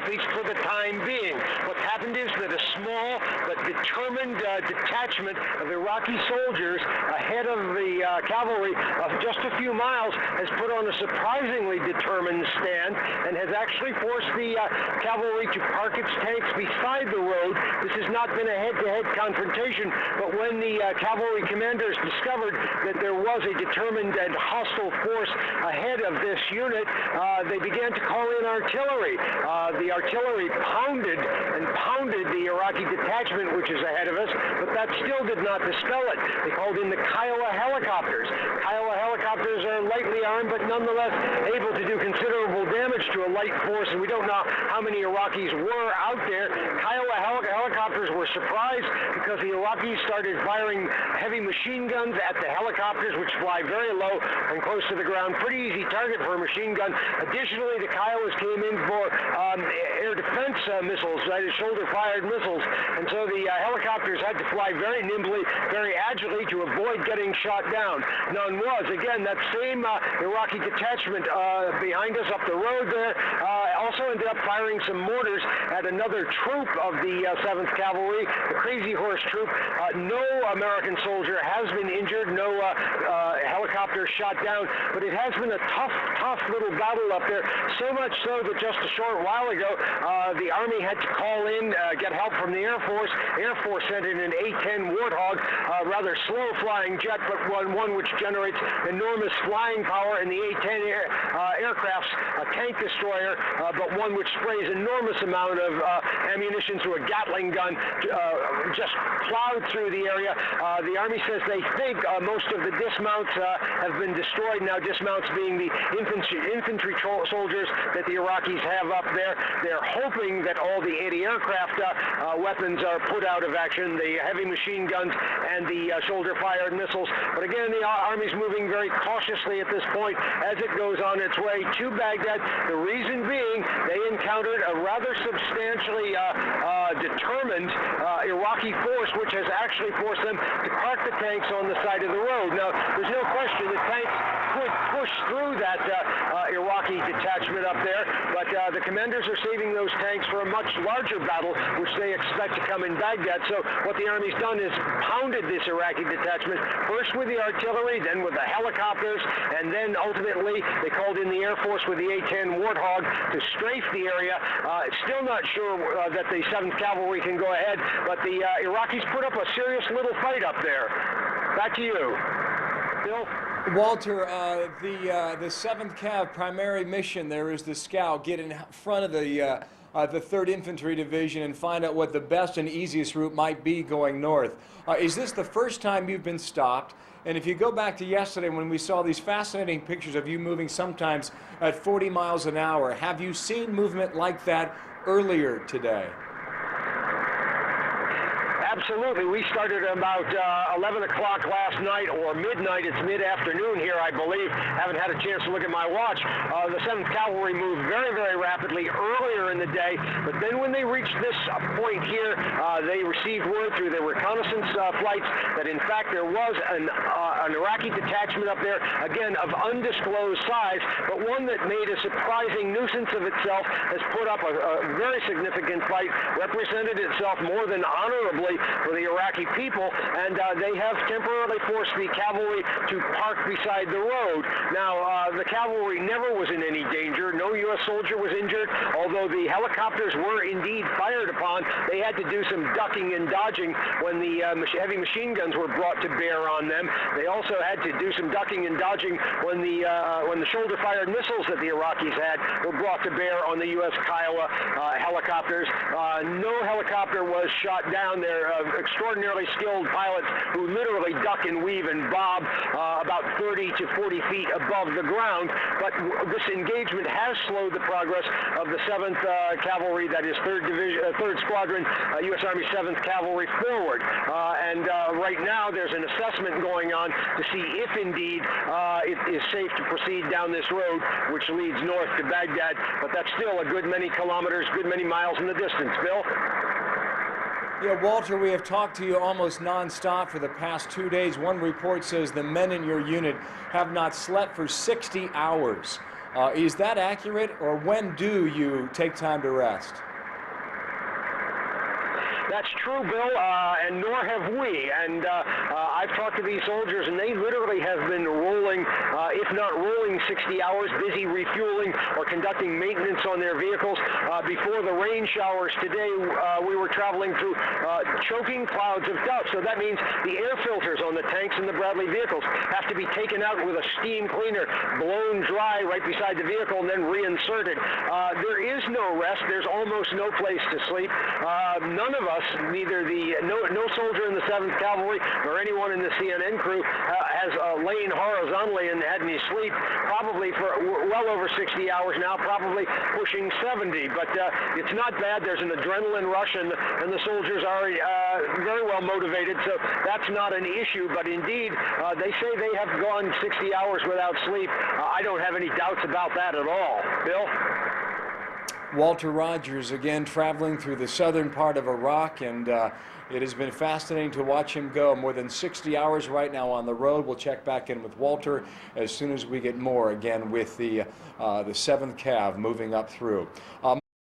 at least for the time being. What's happened is that a small but determined detachment of Iraqi soldiers ahead of the cavalry of just a few miles has put on a surprisingly determined stand and has actually forced the cavalry to park its tanks beside the road. This has not been a head-to-head confrontation, but when the cavalry commanders discovered that there was a determined and hostile force ahead of this unit, they began to call in artillery. The artillery pounded and pounded the Iraqi detachment, which is ahead of us, but that still did not dispel it. They called in the Kiowa helicopters. Kiowa helicopters are lightly armed, but nonetheless able to do considerable damage to a light force, and we don't know how many Iraqis were out there. Kiowa helicopters were surprised because the Iraqis started firing heavy machine guns at the helicopters, which fly very low and close to the ground. Pretty easy target for a machine gun. Additionally, the Kiowas came in for air defense missiles, that is shoulder-fired missiles, and so the helicopters had to fly very nimbly, very agilely to avoid getting shot down. None was. Again, that same Iraqi detachment behind us up the road there also ended up firing some mortars at another troop of the 7th Cavalry, the Crazy Horse Troop. No American soldier has been injured, no helicopter shot down, but it has been a tough little battle up there, so much so that just a short while ago, the Army had to call in, get help from the Air Force. Air Force sent in an A-10 Warthog, rather slow-flying jet, but one which generates enormous flying power, and the A-10 aircraft's a tank destroyer, but one which sprays enormous amount of ammunition through a Gatling gun, just plowed through the area. The Army says they think most of the dismounts have been destroyed. Now, dismounts being the infantry soldiers that the Iraqis have up there. They're hoping that all the anti-aircraft weapons are put out of action, the heavy machine guns and the shoulder-fired missiles. But again, the Army's moving very cautiously at this point as it goes on its way to Baghdad. The reason being they encountered a rather substantially determined Iraqi force, which has actually forced them to park the tanks on the side of the road. Now, there's no question the tanks could push through that Iraqi detachment up there, but the commanders are saving those tanks for a much larger battle, which they expect to come in Baghdad. So what the Army's done is pounded this Iraqi detachment, first with the artillery, then with the helicopters, and then ultimately they called in the Air Force with the A-10 Warthog to strafe the area. Still not sure that the 7th Cavalry can go ahead, but the Iraqis put up a serious little fight up there. Back to you. Bill? Walter, the 7th Cav primary mission there is to scout, get in front of the 3rd Infantry Division and find out what the best and easiest route might be going north. Is this the first time you've been stopped? And if you go back to yesterday when we saw these fascinating pictures of you moving sometimes at 40 miles an hour, have you seen movement like that earlier today? Absolutely. We started about 11 o'clock last night, or midnight. It's mid-afternoon here, I believe. Haven't had a chance to look at my watch. The 7th Cavalry moved very, very rapidly earlier in the day, but then when they reached this point here, they received word through their reconnaissance flights that, in fact, there was an Iraqi detachment up there, again, of undisclosed size, but one that made a surprising nuisance of itself, has put up a very significant fight, represented itself more than honorably for the Iraqi people, and they have temporarily forced the cavalry to park beside the road. Now, the cavalry never was in any danger. No U.S. soldier was injured, although the helicopters were indeed fired upon. They had to do some ducking and dodging when the heavy machine guns were brought to bear on them. They also had to do some ducking and dodging when the shoulder-fired missiles that the Iraqis had were brought to bear on the U.S. Kiowa helicopters. No helicopter was shot down. They're extraordinarily skilled pilots who literally duck and weave and bob about 30 to 40 feet above the ground. But this engagement has slowed the progress of the 7th Cavalry, that is 3rd Squadron, U.S. Army 7th Cavalry forward. And right now there's an assessment going on to see if indeed it is safe to proceed down this road, which leads north to Baghdad. But that's still a good many kilometers, good many miles in the distance. Bill? Yeah, Walter, we have talked to you almost nonstop for the past 2 days. One report says the men in your unit have not slept for 60 hours. Is that accurate, or when do you take time to rest? That's true, Bill, and nor have we. And I've talked to these soldiers, and they literally have been rolling, if not rolling 60 hours, busy refueling or conducting maintenance on their vehicles. Before the rain showers today, we were traveling through choking clouds of dust. So that means the air filters on the tanks and the Bradley vehicles have to be taken out with a steam cleaner, blown dry right beside the vehicle, and then reinserted. There is no rest. There's almost no place to sleep. None of us, neither no soldier in the 7th Cavalry nor anyone in the CNN crew has lain horizontally and had any sleep, probably for well over 60 hours now, probably pushing 70. But it's not bad. There's an adrenaline rush, and the soldiers are very well motivated, so that's not an issue. But indeed, they say they have gone 60 hours without sleep. I don't have any doubts about that at all. Bill? Walter Rogers, again, traveling through the southern part of Iraq, and it has been fascinating to watch him go. More than 60 hours right now on the road. We'll check back in with Walter as soon as we get more, again, with the 7th Cav moving up through.